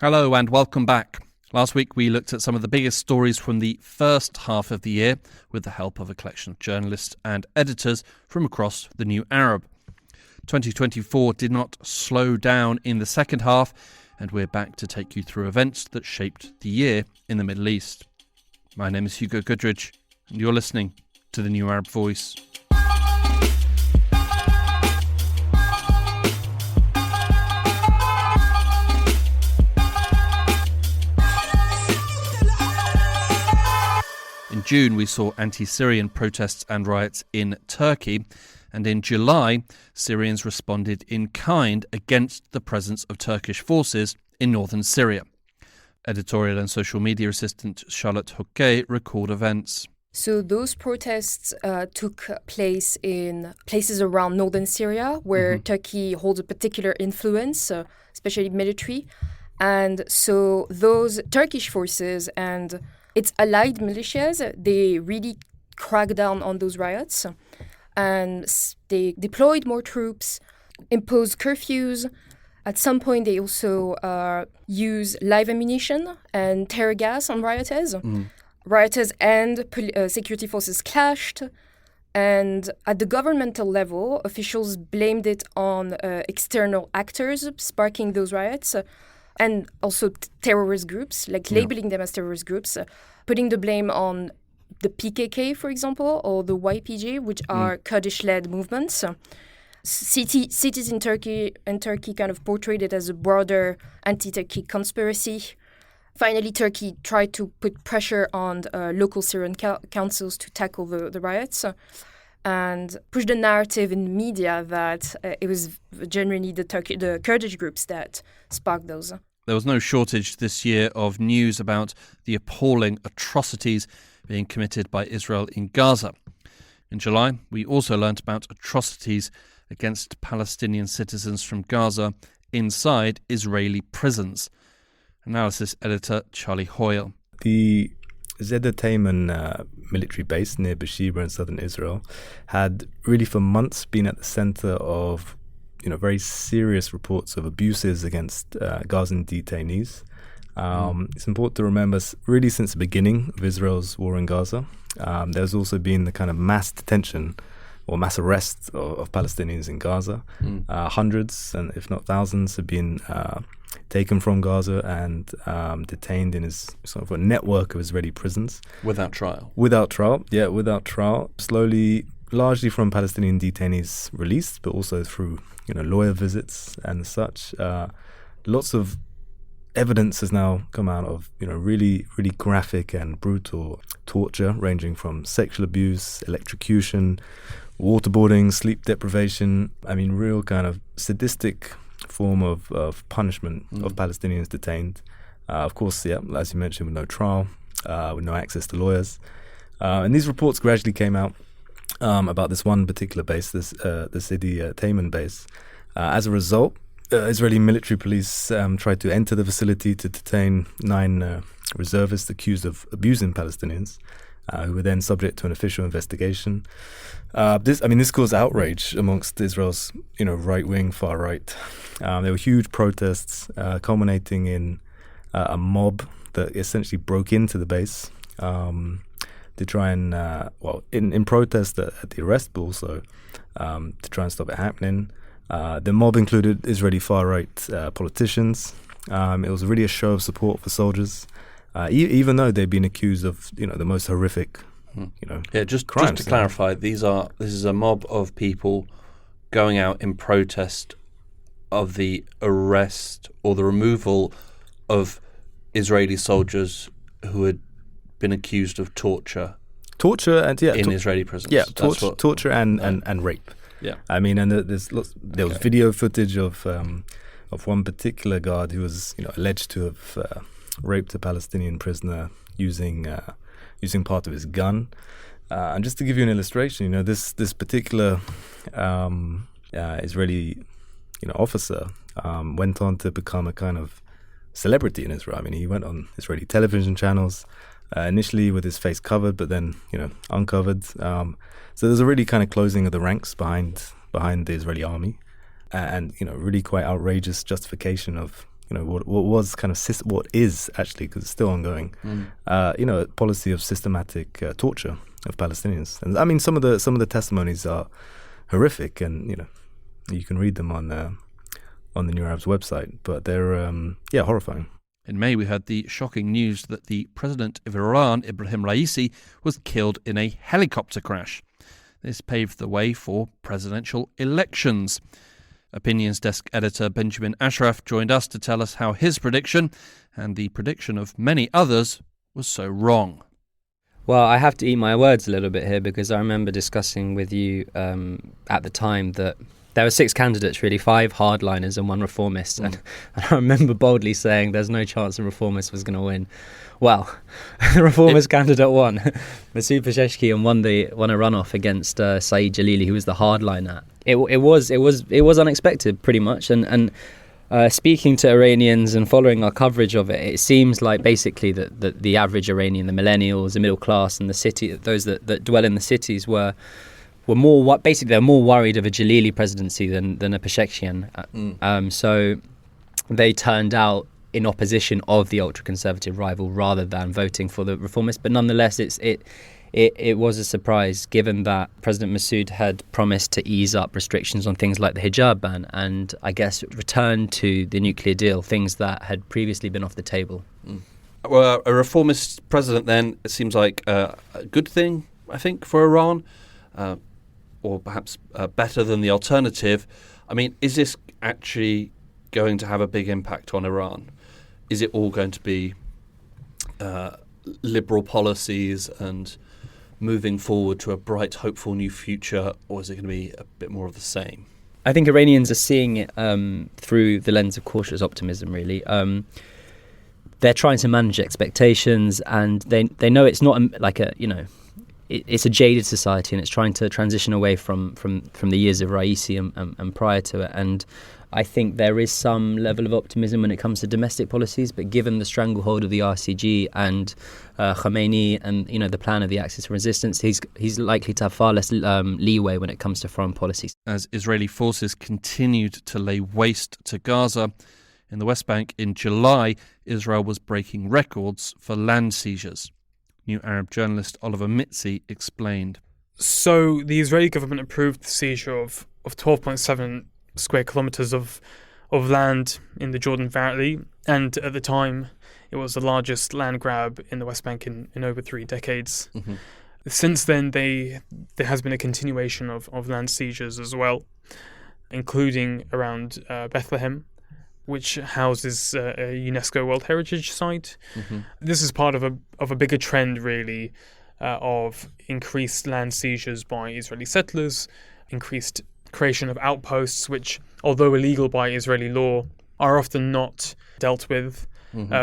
Hello and welcome back. Last week we looked at some of the biggest stories from the first half of the year with the help of a collection of journalists and editors from across the New Arab. 2024 did not slow down in the second half, and we're back to take you through events that shaped the year in the Middle East. My name is Hugo Goodridge, and you're listening to the New Arab Voice. In June, we saw anti-Syrian protests and riots in Turkey, and in July, Syrians responded in kind against the presence of Turkish forces in northern Syria. Editorial and social media assistant Charlotte Hockey recalled events. So those protests took place in places around northern Syria, where Turkey holds a particular influence, especially military. And so those Turkish forces and its allied militias, they really cracked down on those riots. And they deployed more troops, imposed curfews. At some point, they also used live ammunition and tear gas on rioters. Rioters and security forces clashed. And at the governmental level, officials blamed it on external actors sparking those riots. And also terrorist groups, labeling them as terrorist groups, putting the blame on the PKK, for example, or the YPG, which are Kurdish-led movements. Cities in Turkey kind of portrayed it as a broader anti-Turkey conspiracy. Finally, Turkey tried to put pressure on local Syrian councils to tackle the riots and push the narrative in the media that it was genuinely the Kurdish groups that sparked those. There was no shortage this year of news about the appalling atrocities being committed by Israel in Gaza. In July, we also learnt about atrocities against Palestinian citizens from Gaza inside Israeli prisons. Analysis editor Charlie Hoyle. The Zeddah Taman military base near Beersheba in southern Israel had really for months been at the center of very serious reports of abuses against Gazan detainees. It's important to remember, really since the beginning of Israel's war in Gaza, there's also been the kind of mass detention or mass arrest of Palestinians in Gaza. Hundreds, and if not thousands, have been taken from Gaza and detained in sort of a network of Israeli prisons. Without trial? Without trial. Slowly, largely from Palestinian detainees released, but also through lawyer visits and such. Lots of evidence has now come out of really, really graphic and brutal torture, ranging from sexual abuse, electrocution, waterboarding, sleep deprivation. Real kind of sadistic form of punishment of Palestinians detained. Of course, as you mentioned, with no trial, with no access to lawyers. And these reports gradually came out about this one particular base, the Zeddah Taman base. As a result, Israeli military police tried to enter the facility to detain 9 reservists accused of abusing Palestinians, who were then subject to an official investigation. This caused outrage amongst Israel's, right-wing, far-right. There were huge protests culminating in a mob that essentially broke into the base to try and, in protest at the arrest, but also to try and stop it happening. The mob included Israeli far-right politicians. It was really a show of support for soldiers, even though they'd been accused of, the most horrific, just crimes. Just to clarify, this is a mob of people going out in protest of the arrest or the removal of Israeli soldiers who had been accused of torture and in Israeli prisons. Torture and rape. Yeah, and there was video footage of one particular guard who was alleged to have raped a Palestinian prisoner using part of his gun. And just to give you an illustration, this particular Israeli officer went on to become a kind of celebrity in Israel. He went on Israeli television channels. Initially with his face covered, but then, uncovered. So there's a really kind of closing of the ranks behind the Israeli army, and really quite outrageous justification of what was kind of what is actually, because it's still ongoing, a policy of systematic torture of Palestinians. And I mean, some of the testimonies are horrific, and you can read them on the New Arab's website, but they're horrifying. In May, we had the shocking news that the president of Iran, Ibrahim Raisi, was killed in a helicopter crash. This paved the way for presidential elections. Opinions Desk editor Benjamin Ashraf joined us to tell us how his prediction, and the prediction of many others, was so wrong. Well, I have to eat my words a little bit here, because I remember discussing with you at the time that there were 6 candidates, really, 5 hardliners and 1 reformist. And I remember boldly saying there's no chance a reformist was going to win. Well, the reformist candidate won, Masoud Pezeshkian, won a runoff against Saeed Jalili, who was the hardliner. It was unexpected, pretty much. And speaking to Iranians and following our coverage of it, it seems like basically that the average Iranian, the millennials, the middle class, and the city, those that dwell in the cities were more they're more worried of a Jalili presidency than a Pezeshkian. So they turned out in opposition of the ultra-conservative rival rather than voting for the reformist. But nonetheless, it was a surprise, given that President Massoud had promised to ease up restrictions on things like the hijab ban and, I guess, return to the nuclear deal, things that had previously been off the table. Well, a reformist president, then, it seems like a good thing, I think, for Iran, or perhaps better than the alternative. I mean, is this actually going to have a big impact on Iran? Is it all going to be liberal policies and moving forward to a bright, hopeful new future, or is it going to be a bit more of the same? I think Iranians are seeing it through the lens of cautious optimism, really. They're trying to manage expectations, and they know it's not it's a jaded society, and it's trying to transition away from the years of Raisi and prior to it. And I think there is some level of optimism when it comes to domestic policies, but given the stranglehold of the RCG and Khamenei and the plan of the Axis of Resistance, he's likely to have far less leeway when it comes to foreign policies. As Israeli forces continued to lay waste to Gaza, in the West Bank in July, Israel was breaking records for land seizures. New Arab journalist Oliver Mitzi explained. So the Israeli government approved the seizure of 12.7 square kilometres of land in the Jordan Valley, and at the time it was the largest land grab in the West Bank in over 3 decades. Mm-hmm. Since then there has been a continuation of land seizures as well, including around Bethlehem, which houses a UNESCO World Heritage Site. Mm-hmm. This is part of a bigger trend, really, of increased land seizures by Israeli settlers, increased creation of outposts, which, although illegal by Israeli law, are often not dealt with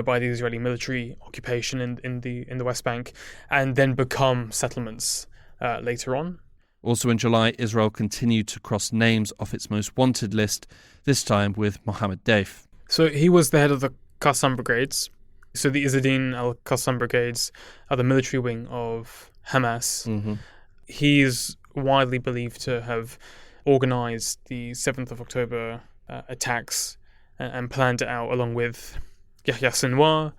by the Israeli military occupation in the West Bank, and then become settlements later on. Also in July, Israel continued to cross names off its most wanted list, this time with Mohammed Deif. So he was the head of the Qassam Brigades. So the Izzadin al-Qassam Brigades are the military wing of Hamas. Mm-hmm. He is widely believed to have organised the 7th of October attacks and planned it out along with Yahya Sinwar,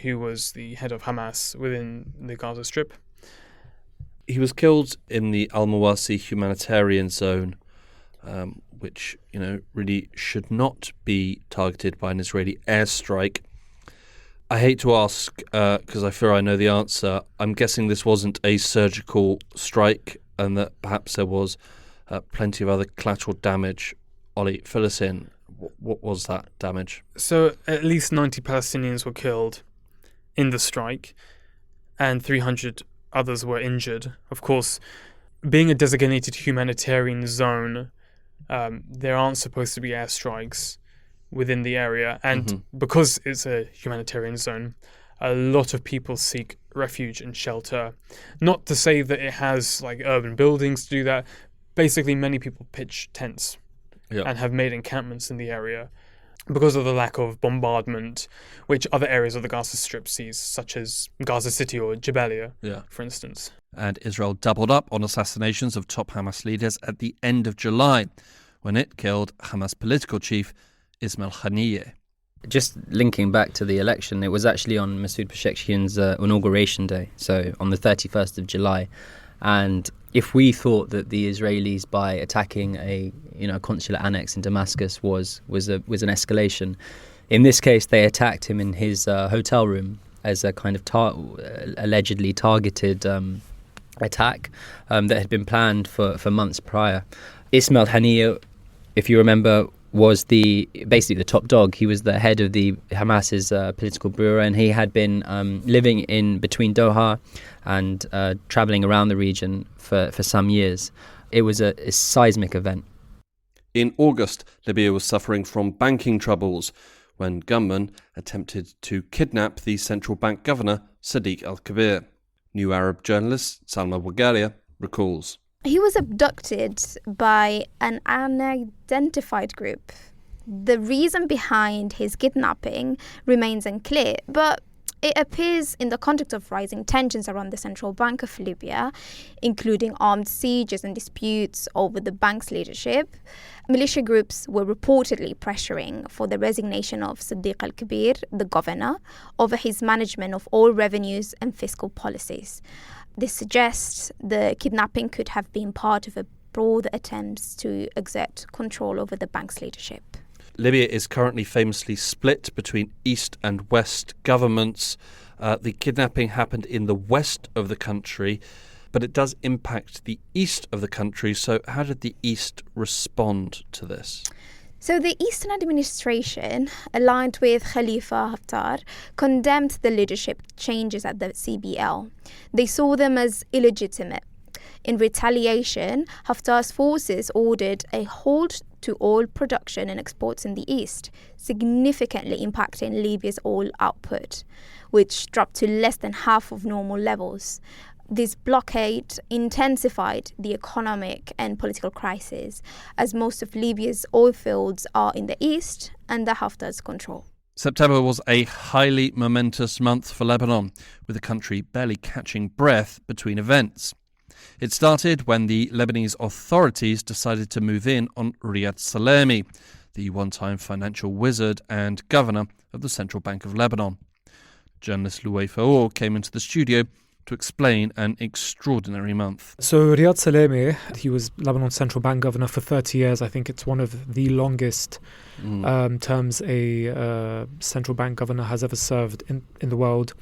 who was the head of Hamas within the Gaza Strip. He was killed in the Al-Mawasi humanitarian zone, which, really should not be targeted by an Israeli airstrike. I hate to ask, because I fear I know the answer. I'm guessing this wasn't a surgical strike and that perhaps there was plenty of other collateral damage. Ollie, fill us in. What was that damage? So at least 90 Palestinians were killed in the strike and 300 others were injured. Of course, being a designated humanitarian zone, there aren't supposed to be airstrikes within the area. And because it's a humanitarian zone, a lot of people seek refuge and shelter. Not to say that it has urban buildings to do that. Basically, many people pitch tents and have made encampments in the area because of the lack of bombardment, which other areas of the Gaza Strip sees, such as Gaza City or Jabalia, for instance. And Israel doubled up on assassinations of top Hamas leaders at the end of July, when it killed Hamas political chief Ismail Haniyeh. Just linking back to the election, it was actually on Masoud Pezeshkian's inauguration day, so on the 31st of July. And if we thought that the Israelis, by attacking a consular annex in Damascus, was an escalation, in this case they attacked him in his hotel room as a kind of allegedly targeted attack that had been planned for months prior. Ismail Haniyeh, if you remember, was basically the top dog. He was the head of the Hamas's political bureau, and he had been living in between Doha and travelling around the region for some years. It was a seismic event. In August, Libya was suffering from banking troubles when gunmen attempted to kidnap the central bank governor, Sadiq al-Kabir. New Arab journalist Salma Bulgaria recalls. He was abducted by an unidentified group. The reason behind his kidnapping remains unclear, but it appears in the context of rising tensions around the central bank of Libya, including armed sieges and disputes over the bank's leadership. Militia groups were reportedly pressuring for the resignation of Sadiq al-Kabir, the governor, over his management of all revenues and fiscal policies. This suggests the kidnapping could have been part of a broader attempt to exert control over the bank's leadership. Libya is currently famously split between East and West governments. The kidnapping happened in the west of the country, but it does impact the east of the country. So how did the East respond to this? So the Eastern administration, aligned with Khalifa Haftar, condemned the leadership changes at the CBL. They saw them as illegitimate. In retaliation, Haftar's forces ordered a halt to oil production and exports in the east, significantly impacting Libya's oil output, which dropped to less than half of normal levels. This blockade intensified the economic and political crisis, as most of Libya's oil fields are in the east under Haftar's control. September was a highly momentous month for Lebanon, with the country barely catching breath between events. It started when the Lebanese authorities decided to move in on Riyad Salemi, the one-time financial wizard and governor of the Central Bank of Lebanon. Journalist Louay Faour came into the studio to explain an extraordinary month. So Riyad Salemi, he was Lebanon's central bank governor for 30 years. I think it's one of the longest terms a central bank governor has ever served in the world.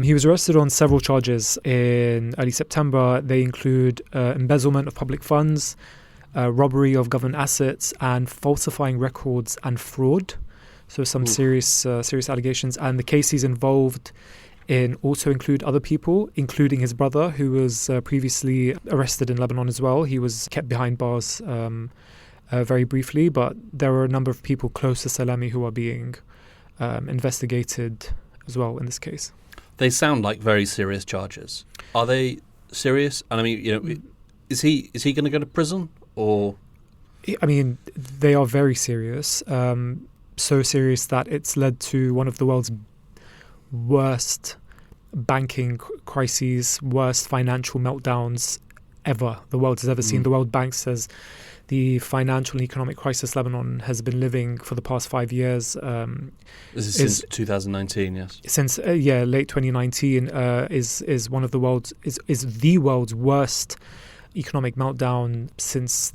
He was arrested on several charges in early September. They include embezzlement of public funds, robbery of government assets, and falsifying records and fraud. So some serious allegations. And the cases involved also include other people, including his brother, who was previously arrested in Lebanon as well. He was kept behind bars very briefly, but there are a number of people close to Salemi who are being investigated as well in this case. They sound like very serious charges. Are they serious? And I mean, is he going to go to prison or? I mean, they are very serious. So serious that it's led to one of the world's worst banking crises, worst financial meltdowns ever the world has ever seen. The World Bank says the financial and economic crisis Lebanon has been living for the past 5 years. This is since 2019, yes. Since late 2019 is one of the world's is the world's worst economic meltdown since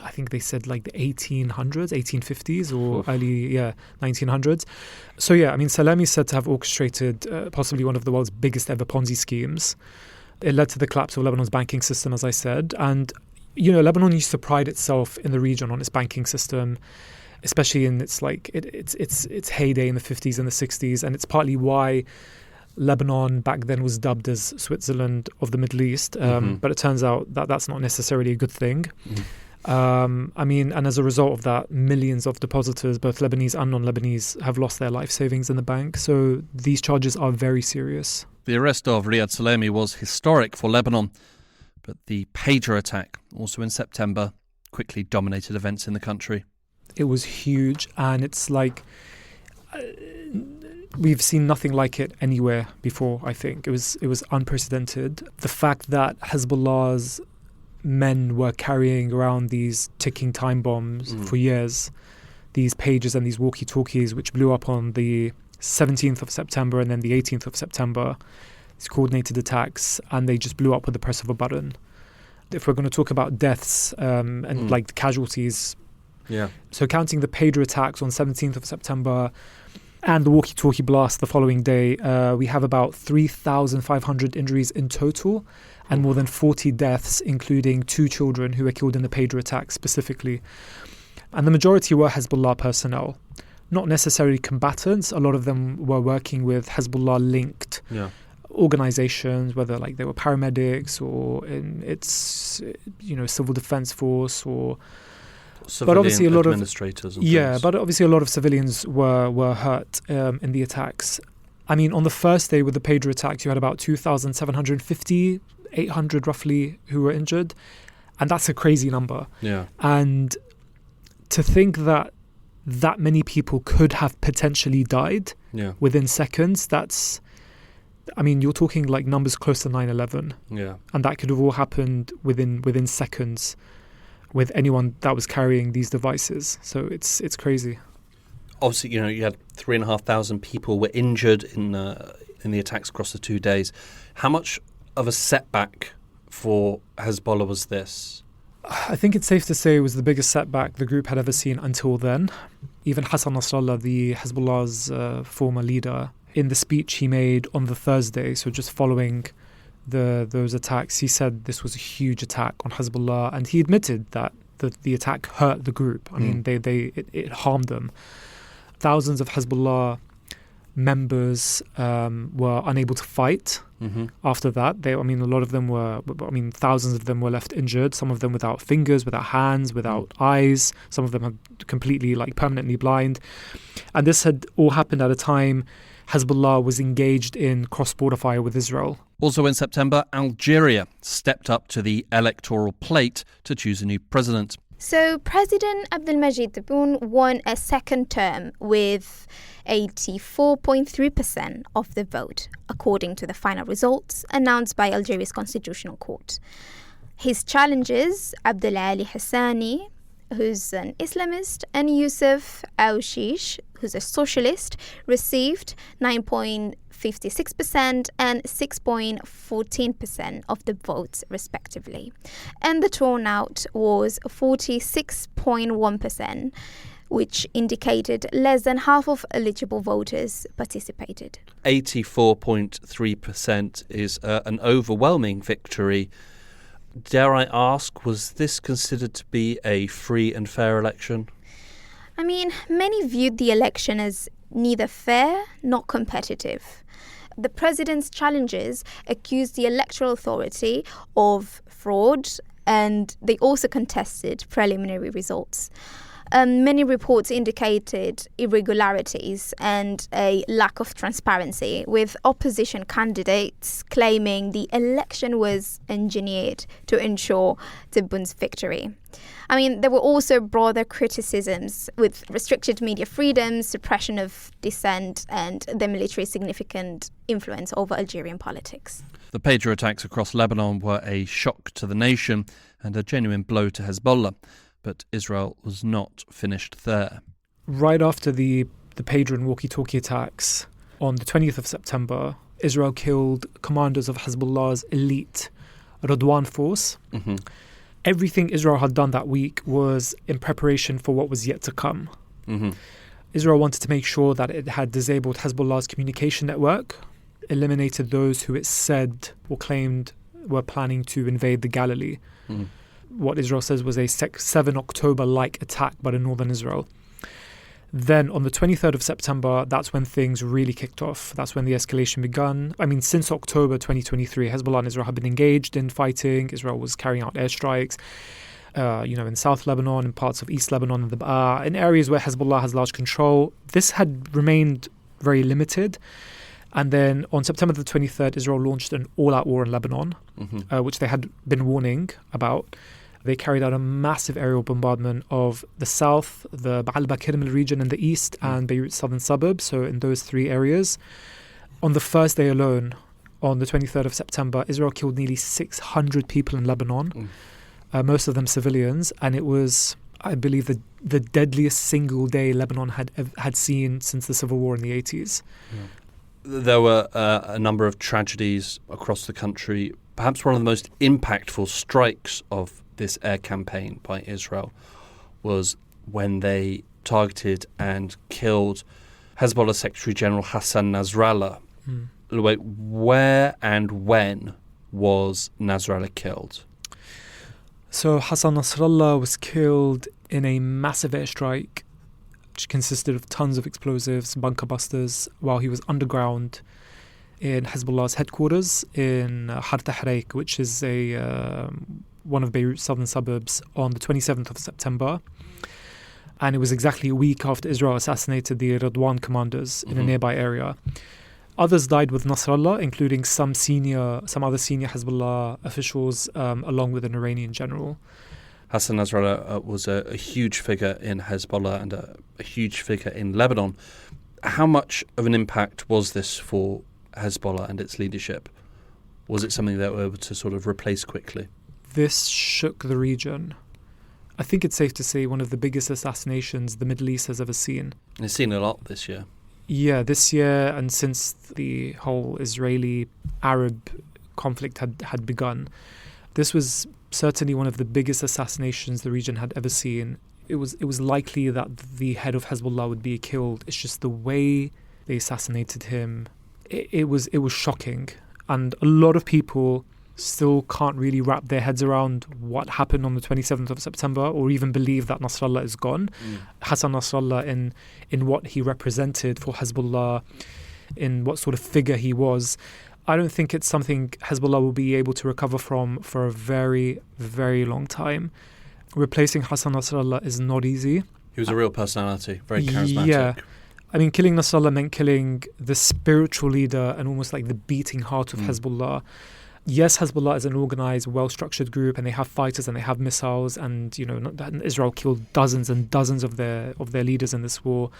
I think they said like the 1850s or early 1900s. So I mean, Salemi is said to have orchestrated possibly one of the world's biggest ever Ponzi schemes. It led to the collapse of Lebanon's banking system, as I said, and Lebanon used to pride itself in the region on its banking system, especially in its heyday in the 50s and the 60s, and it's partly why Lebanon back then was dubbed as Switzerland of the Middle East. But it turns out that that's not necessarily a good thing. I mean, and as a result of that, millions of depositors, both Lebanese and non-Lebanese, have lost their life savings in the bank. So these charges are very serious. The arrest of Riyad Salemi was historic for Lebanon, but the pager attack, also in September, quickly dominated events in the country. It was huge, and it's like we've seen nothing like it anywhere before. I think it was unprecedented. The fact that Hezbollah's men were carrying around these ticking time bombs for years, these pages and these walkie-talkies, which blew up on the 17th of September and then the 18th of September. These coordinated attacks, and they just blew up with the press of a button. If we're going to talk about deaths and like the casualties, so counting the pager attacks on 17th of September and the walkie-talkie blast the following day, we have about 3,500 injuries in total and more than 40 deaths, including 2 children who were killed in the pager attack specifically. And the majority were Hezbollah personnel, not necessarily combatants. A lot of them were working with Hezbollah-linked organizations, whether like they were paramedics or in its civil defense force or civilian, but obviously a lot of administrators and things. But obviously a lot of civilians were hurt in the attacks. I mean, on the first day with the pager attacks, you had about 2,750, 800 roughly who were injured, and that's a crazy number. And to think that many people could have potentially died within seconds, you're talking like numbers close to 9/11. And that could have all happened within seconds with anyone that was carrying these devices. So it's crazy. Obviously, you had 3,500 people were injured in the attacks across the 2 days. How much of a setback for Hezbollah was this? I think it's safe to say it was the biggest setback the group had ever seen until then. Even Hassan Nasrallah, the Hezbollah's former leader, in the speech he made on the Thursday, so just following those attacks, he said this was a huge attack on Hezbollah, and he admitted that the attack hurt the group. I mean, it harmed them. Thousands of Hezbollah members were unable to fight after that. Thousands of them were left injured, some of them without fingers, without hands, without eyes. Some of them are completely, permanently blind. And this had all happened at a time Hezbollah was engaged in cross-border fire with Israel. Also in September, Algeria stepped up to the electoral plate to choose a new president. So President Abdelmajid Tebboune won a second term with 84.3% of the vote, according to the final results announced by Algeria's Constitutional Court. His challengers, Abdelali Hassani, who's an Islamist, and Youssef Aouchiche, who's a socialist, received 9.56% and 6.14% of the votes, respectively. And the turnout was 46.1%, which indicated less than half of eligible voters participated. 84.3% is an overwhelming victory. Dare I ask, was this considered to be a free and fair election? I mean, many viewed the election as neither fair nor competitive. The president's challengers accused the electoral authority of fraud, and they also contested preliminary results. Many reports indicated irregularities and a lack of transparency, with opposition candidates claiming the election was engineered to ensure Tebboune's victory. I mean, there were also broader criticisms with restricted media freedom, suppression of dissent, and the military's significant influence over Algerian politics. The pager attacks across Lebanon were a shock to the nation and a genuine blow to Hezbollah. But Israel was not finished there. Right after the pager and walkie-talkie attacks on the 20th of September, Israel killed commanders of Hezbollah's elite Radwan force. Everything Israel had done that week was in preparation for what was yet to come. Israel wanted to make sure that it had disabled Hezbollah's communication network, eliminated those who it said or claimed were planning to invade the Galilee. What Israel says was a 7 October-like attack by the northern Israel. Then on the 23rd of September, that's when things really kicked off. That's when the escalation begun. I mean, since October 2023, Hezbollah and Israel have been engaged in fighting. Israel was carrying out airstrikes, in South Lebanon, in parts of East Lebanon, and in areas where Hezbollah has large control. This had remained very limited. And then on September the 23rd, Israel launched an all-out war in Lebanon, which they had been warning about. They carried out a massive aerial bombardment of the south, the Baal Bakirmel region in the east, and Beirut's southern suburbs, so in those 3 areas. On the first day alone, on the 23rd of September, Israel killed nearly 600 people in Lebanon, most of them civilians, and it was I believe, the deadliest single day Lebanon had seen since the civil war in the 80s. Yeah. There were a number of tragedies across the country. Perhaps one of the most impactful strikes of this air campaign by Israel was when they targeted and killed Hezbollah Secretary General Hassan Nasrallah. Where and when was Nasrallah killed? So Hassan Nasrallah was killed in a massive airstrike which consisted of tons of explosives, bunker busters, while he was underground in Hezbollah's headquarters in Har Tahrik, which is one of Beirut's southern suburbs, on the 27th of September. And it was exactly a week after Israel assassinated the Radwan commanders in a nearby area. Others died with Nasrallah, including some other senior Hezbollah officials, along with an Iranian general. Hassan Nasrallah was a huge figure in Hezbollah and a huge figure in Lebanon. How much of an impact was this for Hezbollah and its leadership? Was it something they were able to sort of replace quickly? This shook the region. I think it's safe to say one of the biggest assassinations the Middle East has ever seen. It's seen a lot this year. Yeah, this year, and since the whole Israeli-Arab conflict had begun. This was certainly one of the biggest assassinations the region had ever seen. It was likely that the head of Hezbollah would be killed. It's just the way they assassinated him. It was shocking, and a lot of people still can't really wrap their heads around what happened on the 27th of September, or even believe that Nasrallah is gone. Hassan Nasrallah, in what he represented for Hezbollah, in what sort of figure he was, I don't think it's something Hezbollah will be able to recover from for a very, very long time. Replacing Hassan Nasrallah is not easy. He was a real personality, very charismatic. Yeah. I mean, killing Nasrallah meant killing the spiritual leader and almost like the beating heart of Hezbollah. Yes, Hezbollah is an organized, well-structured group, and they have fighters and they have missiles, and Israel killed dozens and dozens of their leaders in this war.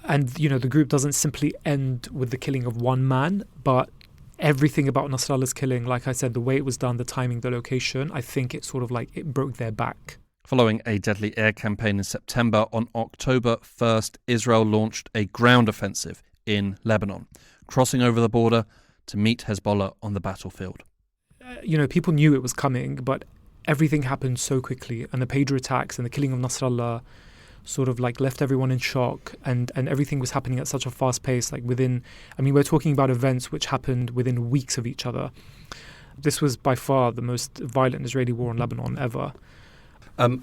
And the group doesn't simply end with the killing of one man, but everything about Nasrallah's killing, like I said, the way it was done, the timing, the location, I think it sort of like it broke their back. Following a deadly air campaign in September, on October 1st, Israel launched a ground offensive in Lebanon, crossing over the border to meet Hezbollah on the battlefield. People knew it was coming, but everything happened so quickly, and the pager attacks and the killing of Nasrallah sort of like left everyone in shock, and everything was happening at such a fast pace, like we're talking about events which happened within weeks of each other. This was by far the most violent Israeli war in Lebanon ever.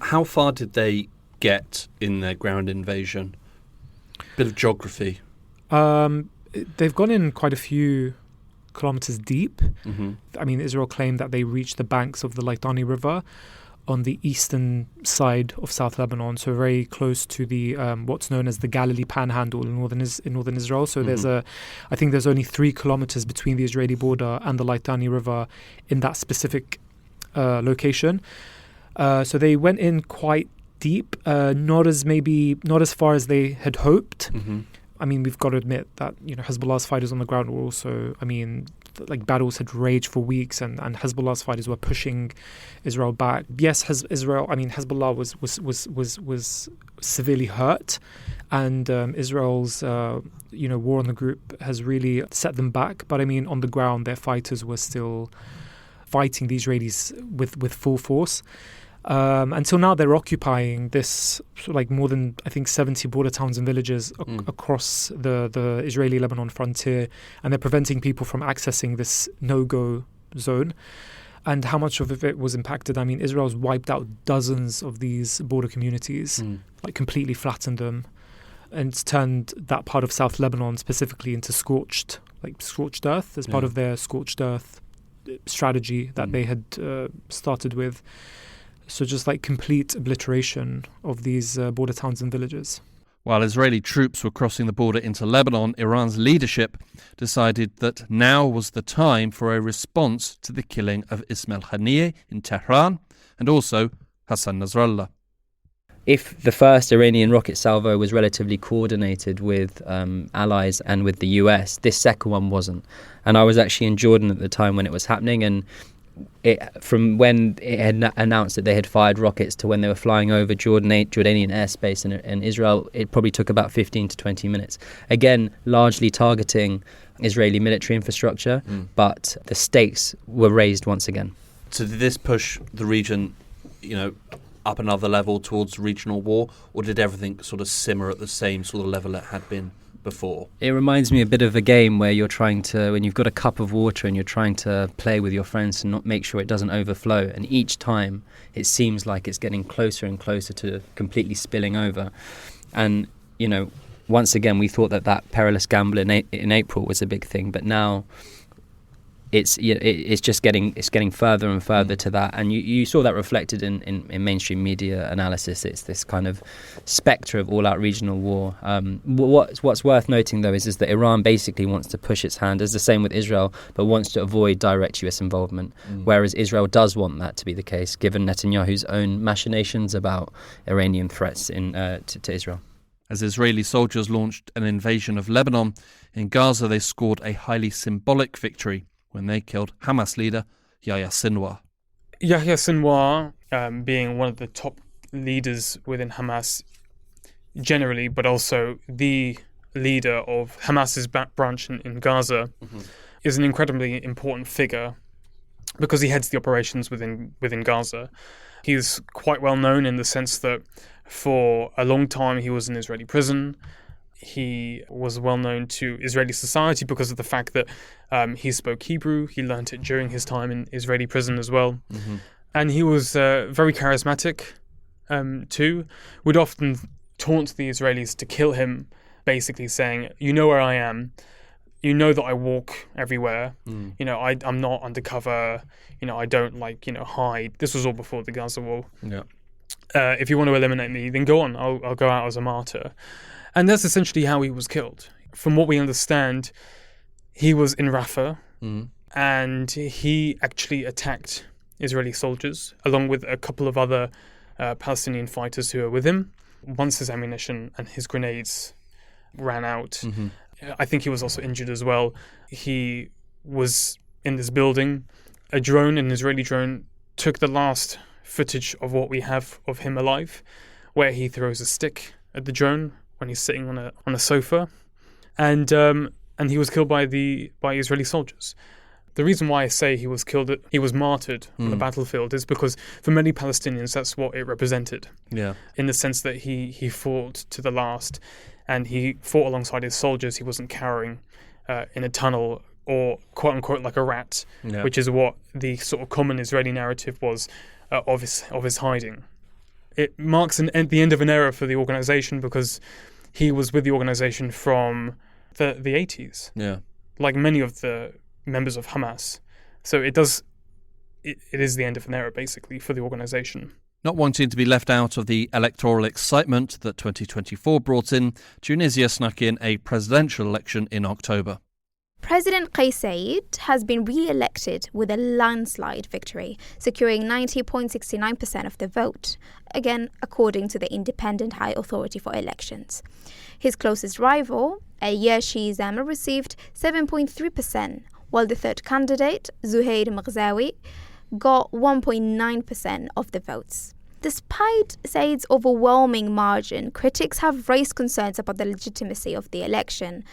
How far did they get in their ground invasion? Bit of geography. They've gone in quite a few kilometers deep. I mean, Israel claimed that they reached the banks of the Litani River on the eastern side of South Lebanon, so very close to the what's known as the Galilee Panhandle in northern Israel. So I think there's only 3 kilometers between the Israeli border and the Litani River in that specific location. So they went in quite deep, not as far as they had hoped. I mean, we've got to admit that Hezbollah's fighters on the ground were also, battles had raged for weeks, and Hezbollah's fighters were pushing Israel back. Yes, Hezbollah was severely hurt, and Israel's war on the group has really set them back. But on the ground, their fighters were still fighting the Israelis with full force. Until now, they're occupying this more than 70 border towns and villages across the Israeli-Lebanon frontier, and they're preventing people from accessing this no-go zone. And how much of it was impacted? Israel's wiped out dozens of these border communities, completely flattened them, and it's turned that part of South Lebanon specifically into scorched earth as part of their scorched earth strategy that they had started with. So just complete obliteration of these border towns and villages. While Israeli troops were crossing the border into Lebanon, Iran's leadership decided that now was the time for a response to the killing of Ismail Haniyeh in Tehran and also Hassan Nasrallah. If the first Iranian rocket salvo was relatively coordinated with allies and with the US, this second one wasn't. And I was actually in Jordan at the time when it was happening, and from when it had announced that they had fired rockets to when they were flying over Jordanian airspace in Israel, it probably took about 15 to 20 minutes. Again, largely targeting Israeli military infrastructure, but the stakes were raised once again. So did this push the region, up another level towards regional war, or did everything sort of simmer at the same sort of level it had been before? It reminds me a bit of a game where when you've got a cup of water and you're trying to play with your friends to not make sure it doesn't overflow, and each time it seems like it's getting closer and closer to completely spilling over. And, once again, we thought that perilous gamble in April was a big thing, but now it's getting further and further to that, and you saw that reflected in mainstream media analysis. It's this kind of spectre of all-out regional war. What's worth noting, though, is that Iran basically wants to push its hand, as the same with Israel, but wants to avoid direct US involvement, whereas Israel does want that to be the case, given Netanyahu's own machinations about Iranian threats to Israel. As Israeli soldiers launched an invasion of Lebanon, in Gaza they scored a highly symbolic victory when they killed Hamas leader Yahya Sinwar. Yahya Sinwar, being one of the top leaders within Hamas generally, but also the leader of Hamas's branch in Gaza, is an incredibly important figure because he heads the operations within Gaza. He's quite well known in the sense that for a long time he was in Israeli prison. He was well known to Israeli society because of the fact that he spoke Hebrew. He learnt it during his time in Israeli prison as well. And he was very charismatic too. Would often taunt the Israelis to kill him, basically saying, "You know where I am. You know that I walk everywhere. I'm not undercover. I don't hide." This was all before the Gaza war. Yeah. If you want to eliminate me, then go on. I'll go out as a martyr. And that's essentially how he was killed. From what we understand, he was in Rafah, and he actually attacked Israeli soldiers, along with a couple of other Palestinian fighters who were with him. Once his ammunition and his grenades ran out, I think he was also injured as well. He was in this building. An Israeli drone, took the last footage of what we have of him alive, where he throws a stick at the drone when he's sitting on a sofa, and he was killed by Israeli soldiers. The reason why I say he was martyred on the battlefield is because for many Palestinians that's what it represented. Yeah. In the sense that he fought to the last, and he fought alongside his soldiers. He wasn't cowering in a tunnel or quote unquote like a rat, which is what the sort of common Israeli narrative was of his hiding. It marks the end of an era for the organization because he was with the organization from the 80s. Yeah. Like many of the members of Hamas. So it is the end of an era basically for the organization. Not wanting to be left out of the electoral excitement that 2024 brought in, Tunisia snuck in a presidential election in October. President Kais Saied has been re-elected with a landslide victory, securing 90.69% of the vote, again according to the Independent High Authority for Elections. His closest rival, Ayashi Zama, received 7.3%, while the third candidate, Zuhair Maghzawi, got 1.9% of the votes. Despite Said's overwhelming margin, critics have raised concerns about the legitimacy of the election,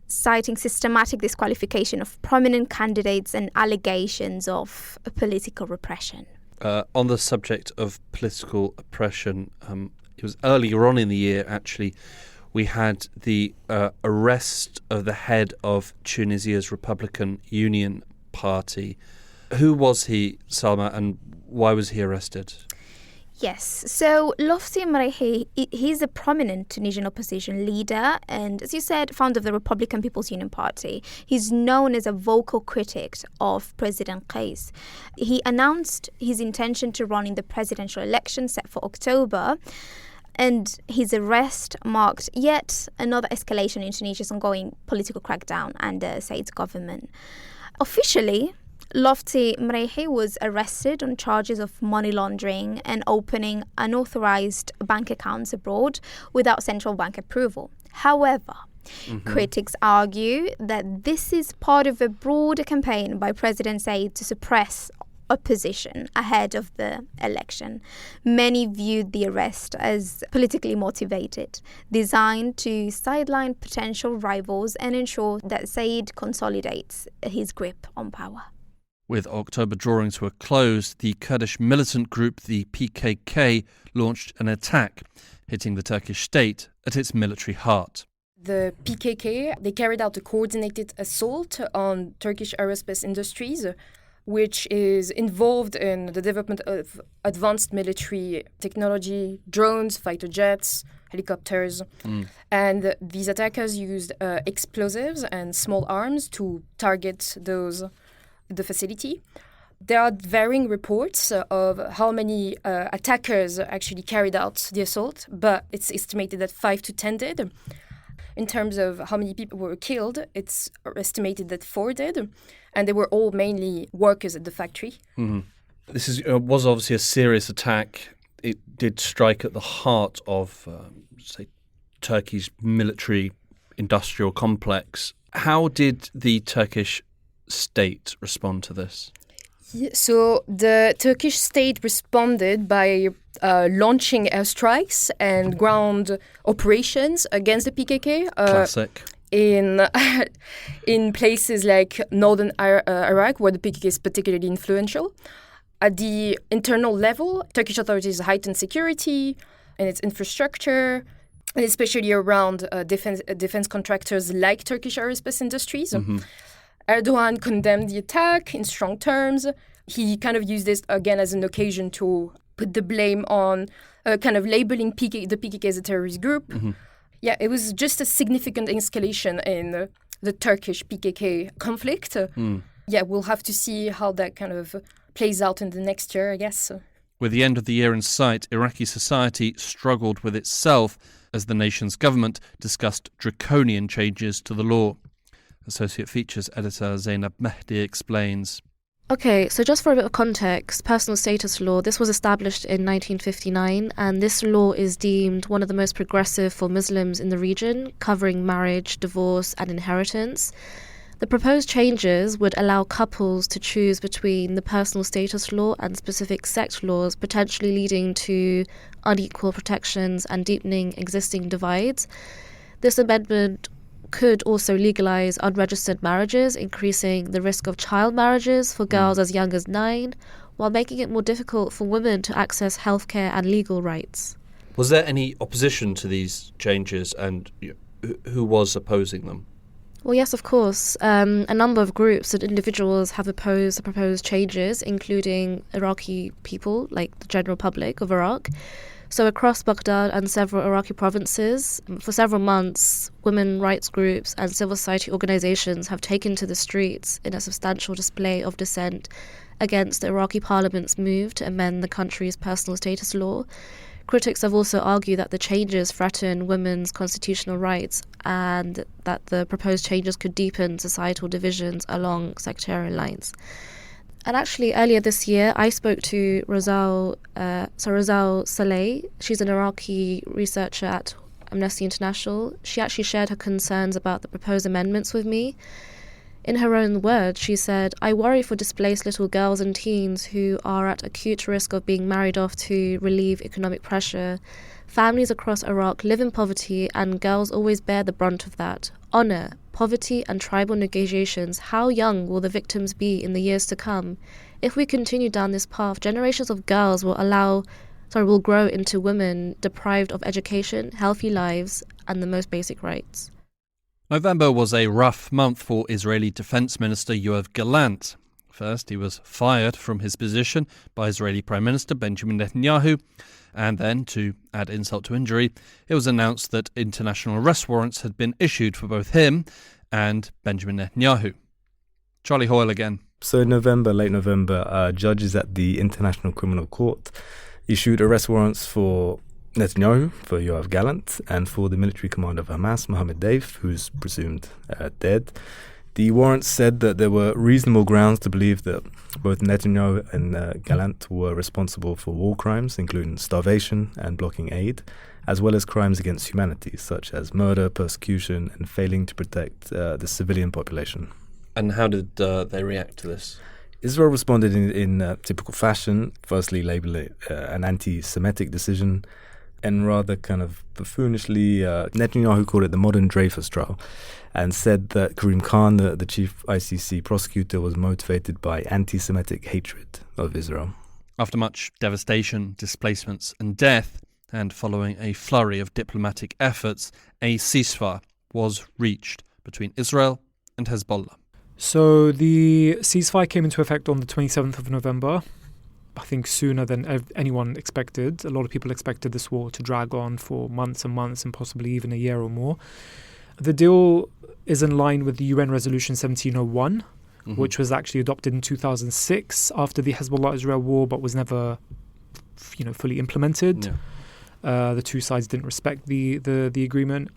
citing systematic disqualification of prominent candidates and allegations of political repression. On the subject of political oppression, it was earlier on in the year, actually, we had the arrest of the head of Tunisia's Republican Union Party. Who was he, Salma, and why was he arrested? Yes, so Lofti Mrehi, he's a prominent Tunisian opposition leader and, as you said, founder of the Republican People's Union Party. He's known as a vocal critic of President Kais. He announced his intention to run in the presidential election set for October, and his arrest marked yet another escalation in Tunisia's ongoing political crackdown under Said's government. Officially, Lofti Mrehi was arrested on charges of money laundering and opening unauthorized bank accounts abroad without central bank approval. However, critics argue that this is part of a broader campaign by President Said to suppress opposition ahead of the election. Many viewed the arrest as politically motivated, designed to sideline potential rivals and ensure that Said consolidates his grip on power. With October drawing to a close, the Kurdish militant group, the PKK, launched an attack, hitting the Turkish state at its military heart. The PKK, they carried out a coordinated assault on Turkish aerospace industries, which is involved in the development of advanced military technology, drones, fighter jets, helicopters. And these attackers used explosives and small arms to target the facility. There are varying reports of how many attackers actually carried out the assault, but it's estimated that 5 to 10 did. In terms of how many people were killed, it's estimated that 4 did, and they were all mainly workers at the factory. This was obviously a serious attack. It did strike at the heart of, say, Turkey's military industrial complex. How did the Turkish state respond to this? Yeah, so the Turkish state responded by launching airstrikes and ground operations against the PKK. Classic. In places like northern Iraq, where the PKK is particularly influential. At the internal level, Turkish authorities heightened security and its infrastructure, and especially around defense contractors like Turkish aerospace industries. Erdogan condemned the attack in strong terms. He kind of used this again as an occasion to put the blame on kind of labeling the PKK as a terrorist group. Yeah, it was just a significant escalation in the Turkish PKK conflict. Yeah, we'll have to see how that kind of plays out in the next year, I guess. With the end of the year in sight, Iraqi society struggled with itself as the nation's government discussed draconian changes to the law. Associate Features editor Zainab Mehdi explains. Okay, so just for a bit of context, personal status law, this was established in 1959, and this law is deemed one of the most progressive for Muslims in the region, covering marriage, divorce, and inheritance. The proposed changes would allow couples to choose between the personal status law and specific sect laws, potentially leading to unequal protections and deepening existing divides. This amendment could also legalise unregistered marriages, increasing the risk of child marriages for girls as young as 9, while making it more difficult for women to access healthcare and legal rights. Was there any opposition to these changes, and who was opposing them? Well, yes, of course. A number of groups and individuals have opposed the proposed changes, including Iraqi people, like the general public of Iraq. So across Baghdad and several Iraqi provinces, for several months, women rights groups and civil society organizations have taken to the streets in a substantial display of dissent against the Iraqi parliament's move to amend the country's personal status law. Critics have also argued that the changes threaten women's constitutional rights and that the proposed changes could deepen societal divisions along sectarian lines. And actually, earlier this year, I spoke to Razal Saleh. She's an Iraqi researcher at Amnesty International. She actually shared her concerns about the proposed amendments with me. In her own words, she said, "I worry for displaced little girls and teens who are at acute risk of being married off to relieve economic pressure. Families across Iraq live in poverty, and girls always bear the brunt of that. Honour, poverty and tribal negotiations, how young will the victims be in the years to come? If we continue down this path, generations of girls will grow into women deprived of education, healthy lives, and the most basic rights." November was a rough month for Israeli Defense Minister Yoav Gallant. First, he was fired from his position by Israeli Prime Minister Benjamin Netanyahu, and then, to add insult to injury, it was announced that international arrest warrants had been issued for both him and Benjamin Netanyahu. Charlie Hoyle again. So in November, late November, judges at the International Criminal Court issued arrest warrants for Netanyahu, for Yoav Gallant, and for the military commander of Hamas, Mohammed Deif, who's presumed dead. The warrants said that there were reasonable grounds to believe that both Netanyahu and Gallant were responsible for war crimes, including starvation and blocking aid, as well as crimes against humanity, such as murder, persecution, and failing to protect the civilian population. And how did they react to this? Israel responded in typical fashion, firstly labeling it an anti-Semitic decision, and rather kind of buffoonishly, Netanyahu called it the modern Dreyfus trial, and said that Karim Khan, the chief ICC prosecutor, was motivated by anti-Semitic hatred of Israel. After much devastation, displacements and death, and following a flurry of diplomatic efforts, a ceasefire was reached between Israel and Hezbollah. So the ceasefire came into effect on the 27th of November, I think sooner than anyone expected. A lot of people expected this war to drag on for months and months and possibly even a year or more. The deal is in line with the UN Resolution 1701, which was actually adopted in 2006 after the Hezbollah-Israel war, but was never, fully implemented. Yeah. The two sides didn't respect the agreement.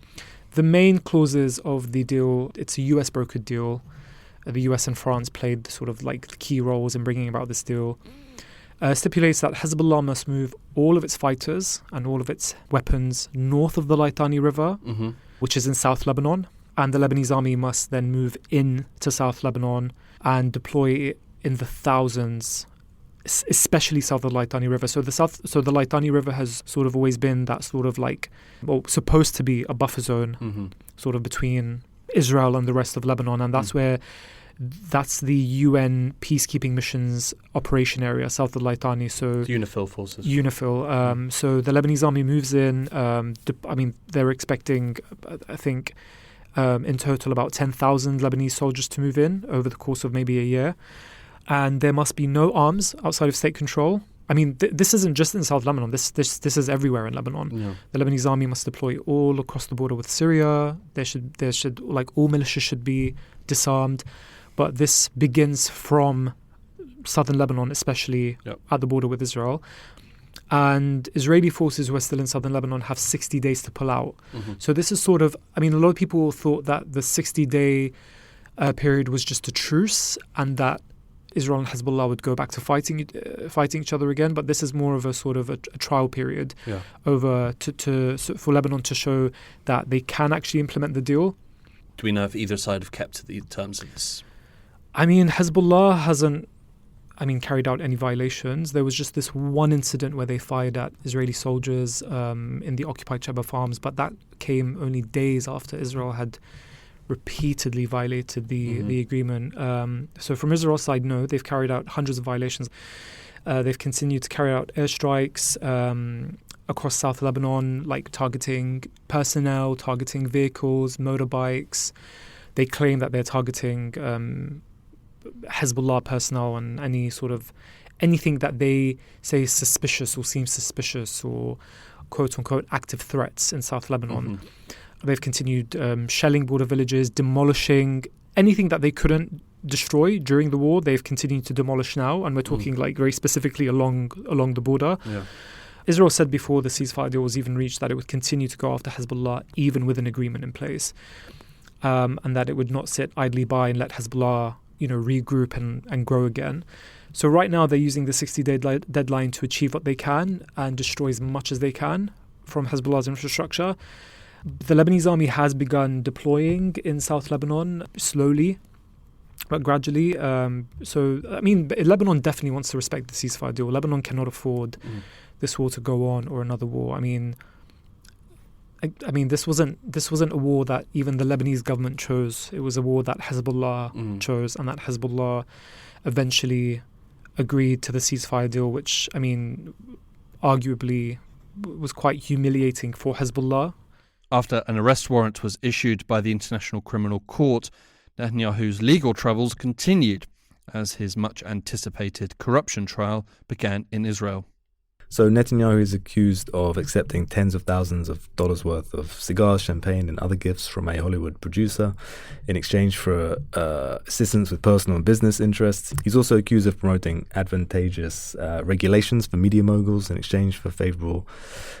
The main clauses of the deal, it's a US brokered deal. The US and France played sort of like the key roles in bringing about this deal. Stipulates that Hezbollah must move all of its fighters and all of its weapons north of the Litani River, which is in South Lebanon. And the Lebanese army must then move in to South Lebanon and deploy in the thousands, especially south of the Litani River. So the Litani River has sort of always been that sort of supposed to be a buffer zone, sort of between Israel and the rest of Lebanon, and that's the UN peacekeeping missions operation area south of Litani. So UNIFIL forces. UNIFIL. So the Lebanese army moves in. They're expecting, I think, in total about 10,000 Lebanese soldiers to move in over the course of maybe a year, and there must be no arms outside of state control. I mean, this isn't just in South Lebanon. This is everywhere in Lebanon. Yeah. The Lebanese army must deploy all across the border with Syria. There should all militias should be disarmed, but this begins from southern Lebanon, especially at the border with Israel. And Israeli forces who are still in southern Lebanon have 60 days to pull out. So this is sort of, a lot of people thought that the 60-day period was just a truce and that Israel and Hezbollah would go back to fighting each other again, but this is more of a sort of a trial period over for Lebanon to show that they can actually implement the deal. Do we know if either side have kept to the terms of this? Hezbollah hasn't carried out any violations. There was just this one incident where they fired at Israeli soldiers in the occupied Sheba farms, but that came only days after Israel had repeatedly violated the agreement. So from Israel's side, no, they've carried out hundreds of violations. They've continued to carry out airstrikes across South Lebanon, like targeting personnel, targeting vehicles, motorbikes. They claim that they're targeting Hezbollah personnel and anything that they say is suspicious or seems suspicious or quote-unquote active threats in South Lebanon. They've continued shelling border villages, demolishing anything that they couldn't destroy during the war. They've continued to demolish now, and we're talking very specifically along the border. Yeah. Israel said before the ceasefire deal was even reached that it would continue to go after Hezbollah even with an agreement in place, and that it would not sit idly by and let Hezbollah regroup and grow again. So right now they're using the 60-day deadline to achieve what they can and destroy as much as they can from Hezbollah's infrastructure. The Lebanese army has begun deploying in South Lebanon slowly, but gradually. Lebanon definitely wants to respect the ceasefire deal. Lebanon cannot afford this war to go on or another war. This wasn't a war that even the Lebanese government chose. It was a war that Hezbollah chose, and that Hezbollah eventually agreed to the ceasefire deal, which arguably was quite humiliating for Hezbollah. After an arrest warrant was issued by the International Criminal Court, Netanyahu's legal troubles continued as his much-anticipated corruption trial began in Israel. So Netanyahu is accused of accepting tens of thousands of dollars worth of cigars, champagne and other gifts from a Hollywood producer in exchange for assistance with personal and business interests. He's also accused of promoting advantageous regulations for media moguls in exchange for favourable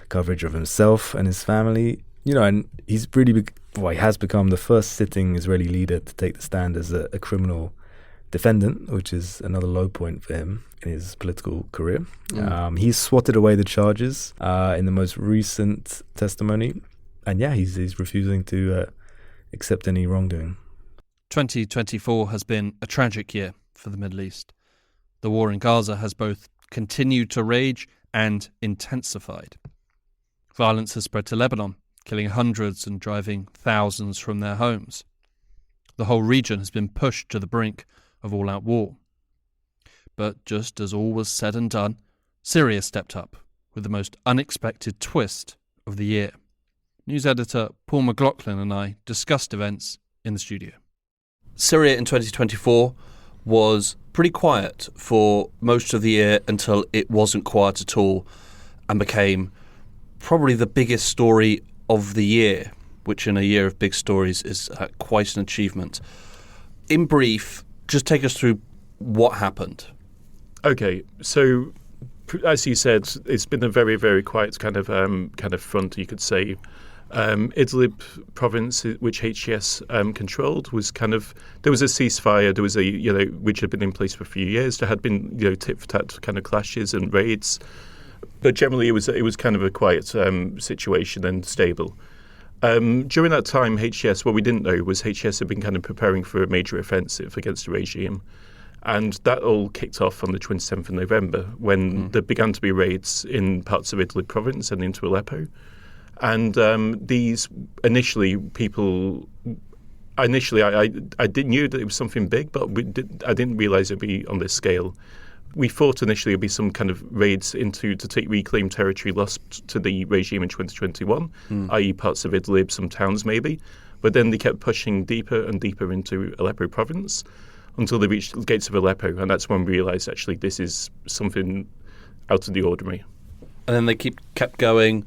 coverage of himself and his family. And he's he has become the first sitting Israeli leader to take the stand as a criminal defendant, which is another low point for him in his political career. He's swatted away the charges in the most recent testimony, and he's refusing to accept any wrongdoing. 2024 has been a tragic year for the Middle East. The war in Gaza has both continued to rage and intensified. Violence has spread to Lebanon, killing hundreds and driving thousands from their homes. The whole region has been pushed to the brink of all-out war. But just as all was said and done, Syria stepped up with the most unexpected twist of the year. News editor Paul McLaughlin and I discussed events in the studio. Syria in 2024 was pretty quiet for most of the year until it wasn't quiet at all and became probably the biggest story of the year, which in a year of big stories is quite an achievement. In brief, just take us through what happened. Okay, so as you said, it's been a very, very quiet kind of front, you could say. Idlib province, which HTS controlled, was there was a ceasefire. There was which had been in place for a few years. There had been tit for tat kind of clashes and raids, but generally it was kind of a quiet situation and stable. During that time, HTS, what we didn't know was HTS had been kind of preparing for a major offensive against the regime. And that all kicked off on the 27th of November when there began to be raids in parts of Idlib province and into Aleppo. And these I knew that it was something big, but I didn't realise it'd be on this scale. We thought initially it'd be some kind of raids to take reclaimed territory lost to the regime in 2021, i.e. parts of Idlib, some towns maybe. But then they kept pushing deeper and deeper into Aleppo province until they reached the gates of Aleppo, and that's when we realised actually this is something out of the ordinary. And then they kept going.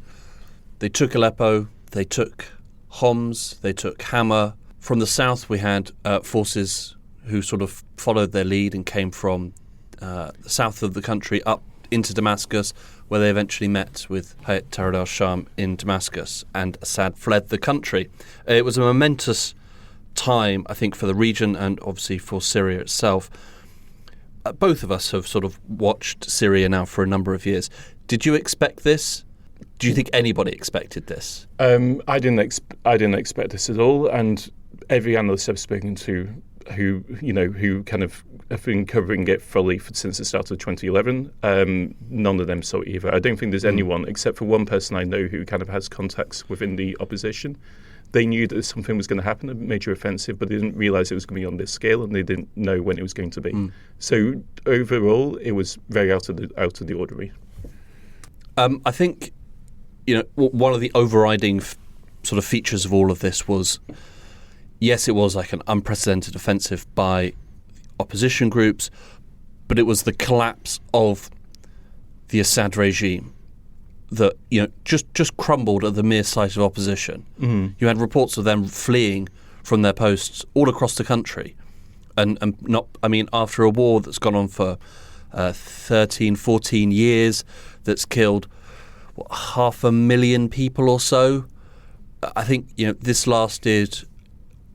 They took Aleppo, they took Homs, they took Hama. From the south we had forces who sort of followed their lead and came from the south of the country up into Damascus, where they eventually met with Hayat Tahrir al-Sham in Damascus, and Assad fled the country. It was a momentous time, I think, for the region and obviously for Syria itself. Both of us have sort of watched Syria now for a number of years. Did you expect this? Do you think anybody expected this? I didn't expect this at all, and every analyst I've spoken to who kind of have been covering it fully since the start of 2011, none of them saw it either. I don't think there's anyone, except for one person I know who kind of has contacts within the opposition. They knew that something was going to happen, a major offensive, but they didn't realise it was going to be on this scale, and they didn't know when it was going to be. So overall, it was very out of the ordinary. I think, one of the overriding sort of features of all of this was, yes, it was like an unprecedented offensive by opposition groups, but it was the collapse of the Assad regime that just crumbled at the mere sight of opposition. You had reports of them fleeing from their posts all across the country, and after a war that's gone on for 13, 14 years, that's killed 500,000 people or so. I think this lasted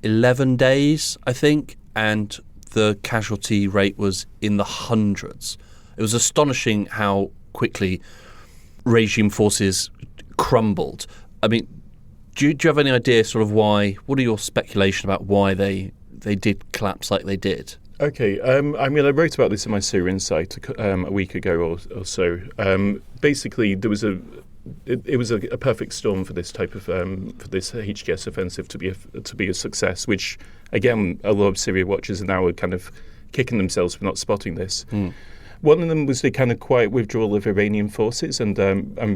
11 days, I think, and the casualty rate was in the hundreds. It was astonishing how quickly regime forces crumbled. I mean, do you have any idea sort of why? What are your speculation about why they did collapse like they did? Okay, I wrote about this in my Syria Insight a week ago or so. Basically, it was a perfect storm for this type of for this HTS offensive to be a success. Which again, a lot of Syria watchers are now kind of kicking themselves for not spotting this. One of them was the kind of quiet withdrawal of Iranian forces and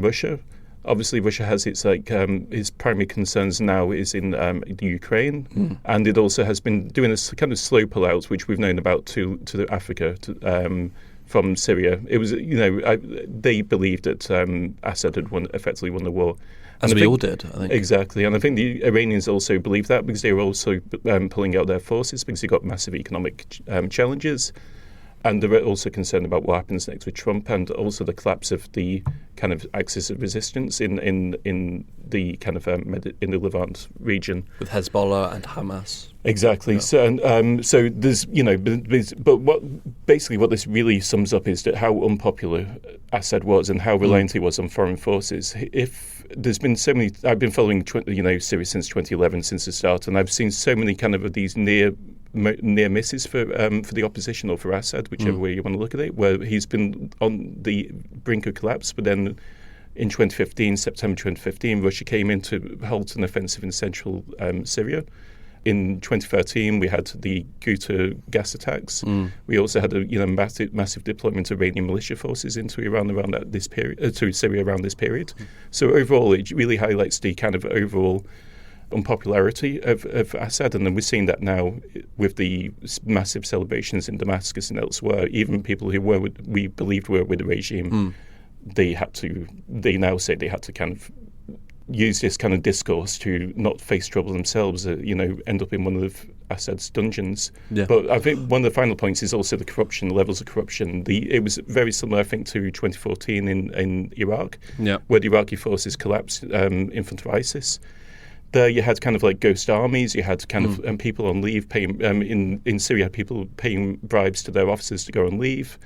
Russia. Obviously, Russia has its primary concerns now is in the Ukraine, and it also has been doing this kind of slow pullout, which we've known about to Africa from Syria. It was they believed that Assad had effectively won the war, as we all did, I think. Exactly, and I think the Iranians also believed that because they were also pulling out their forces because they got massive economic challenges. And they're also concerned about what happens next with Trump, and also the collapse of the kind of axis of resistance in the kind of in the Levant region with Hezbollah and Hamas. Exactly. Yeah. So there's but what this really sums up is that how unpopular Assad was and how reliant he was on foreign forces. If there's been so many, I've been following Syria since 2011, since the start, and I've seen so many kind of these near near misses for the opposition or for Assad, whichever way you want to look at it, where he's been on the brink of collapse, but then in 2015, September 2015, Russia came in to halt an offensive in central Syria. In 2013, we had the Ghouta gas attacks. We also had a massive deployment of Iranian militia forces into Iran around this period, to Syria around this period. So overall, it really highlights the kind of overall unpopularity of Assad, and then we're seeing that now with the massive celebrations in Damascus and elsewhere. Even people who we believed were with the regime, they now say they had to kind of use this kind of discourse to not face trouble themselves, end up in one of Assad's dungeons. Yeah. But I think one of the final points is also the corruption, the levels of corruption. It was very similar, I think, to 2014 in Iraq, where the Iraqi forces collapsed in front of ISIS. There you had kind of like ghost armies, you had kind of people on leave paying, in Syria, people paying bribes to their officers to go on leave.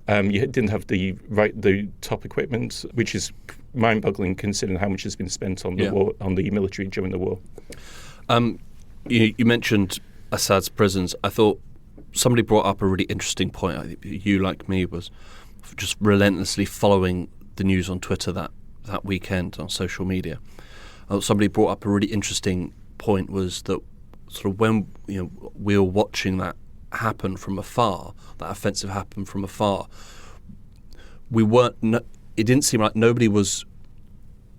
You didn't have the top equipment, which is mind-boggling considering how much has been spent on the war, on the military during the war. You mentioned Assad's prisons. I thought somebody brought up a really interesting point. I think you, like me, was just relentlessly following the news on Twitter that weekend on social media. Somebody brought up a really interesting point, was that sort of when we were watching that happen from afar, that offensive happen from afar, it didn't seem like nobody was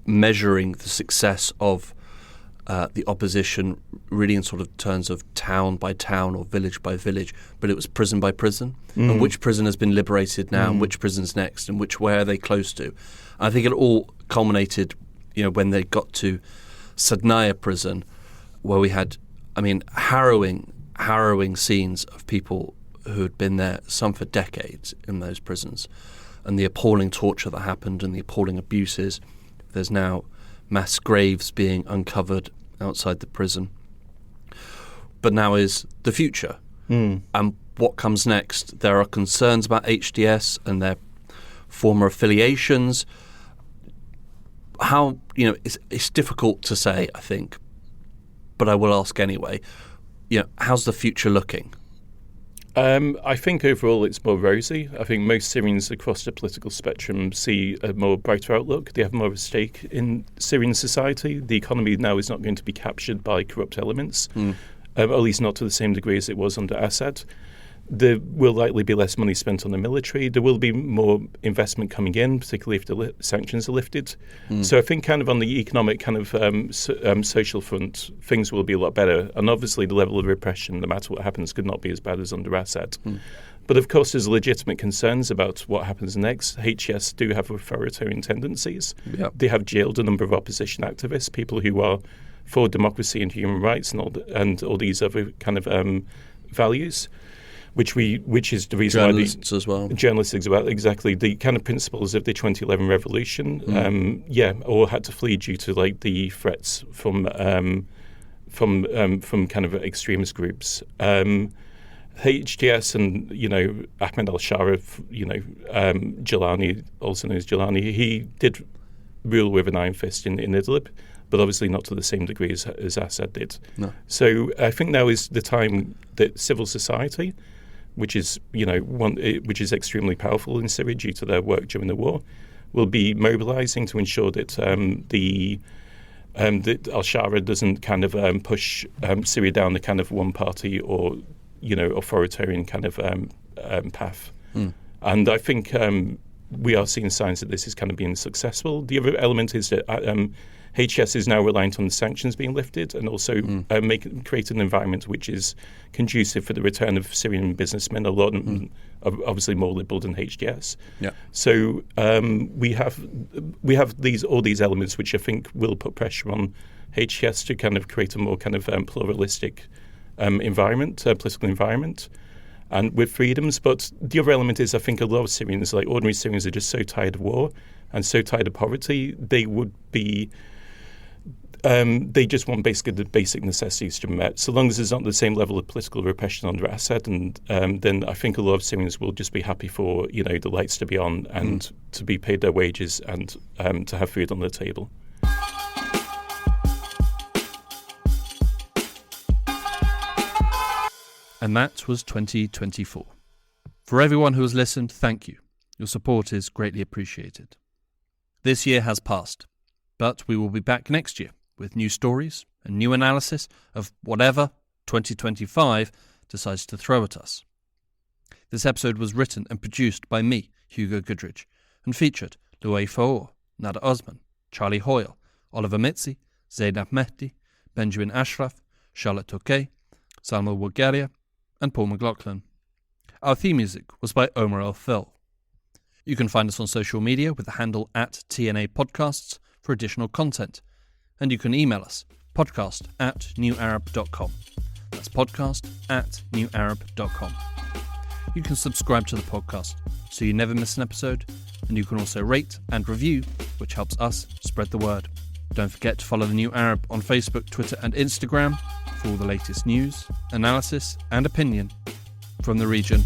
measuring the success of the opposition really in sort of terms of town by town or village by village, but it was prison by prison, and which prison has been liberated now, and which prison's next, and where are they close to. And I think it all culminated when they got to Sadnaya prison, where we had, harrowing scenes of people who had been there, some for decades, in those prisons, and the appalling torture that happened and the appalling abuses. There's now mass graves being uncovered outside the prison. But now is the future. And what comes next? There are concerns about HDS and their former affiliations. How, it's difficult to say, I think, but I will ask anyway. How's the future looking? I think overall it's more rosy. I think most Syrians across the political spectrum see a more brighter outlook. They have more of a stake in Syrian society. The economy now is not going to be captured by corrupt elements, at least not to the same degree as it was under Assad. There will likely be less money spent on the military. There will be more investment coming in, particularly if the sanctions are lifted. So I think kind of on the economic kind of social front, things will be a lot better. And obviously the level of repression, no matter what happens, could not be as bad as under Assad. But of course there's legitimate concerns about what happens next. HTS do have authoritarian tendencies. They have jailed a number of opposition activists, people who are for democracy and human rights and all these other kind of values. Which is the reason journalists as well. Journalists as well, exactly. The kind of principles of the 2011 revolution, or had to flee due to like the threats from kind of extremist groups. HTS and Ahmed al-Sharif, Jilani, also known as Jilani, he did rule with an iron fist in Idlib, but obviously not to the same degree as Assad did. No. So I think now is the time that civil society, which is which is extremely powerful in Syria due to their work during the war, will be mobilizing to ensure that that al-Shara doesn't kind of push Syria down the kind of one party or authoritarian kind of path. And I think we are seeing signs that this is kind of being successful. The other element is that HTS is now reliant on the sanctions being lifted and also create an environment which is conducive for the return of Syrian businessmen, a lot obviously more liberal than HTS. Yeah. So we have all these elements which I think will put pressure on HTS to kind of create a more kind of pluralistic political environment, and with freedoms. But the other element is I think a lot of Syrians, like ordinary Syrians, are just so tired of war and so tired of poverty, they would be they just want basically the basic necessities to be met. So long as there's not the same level of political repression under Assad, and then I think a lot of Syrians will just be happy for the lights to be on and to be paid their wages and to have food on the table. And that was 2024. For everyone who has listened, thank you. Your support is greatly appreciated. This year has passed, but we will be back next year with new stories and new analysis of whatever 2025 decides to throw at us. This episode was written and produced by me, Hugo Goodridge, and featured Louay Faur, Nada Osman, Charlie Hoyle, Oliver Mitzi, Zainab Mehdi, Benjamin Ashraf, Charlotte Touquet, Salma Wagaria, and Paul McLaughlin. Our theme music was by Omar El Phil. You can find us on social media with the handle @TNA Podcasts for additional content, and you can email us podcast@newarab.com. That's podcast@newarab.com. You can subscribe to the podcast so you never miss an episode, and you can also rate and review, which helps us spread the word. Don't forget to follow The New Arab on Facebook, Twitter and Instagram for all the latest news, analysis and opinion from the region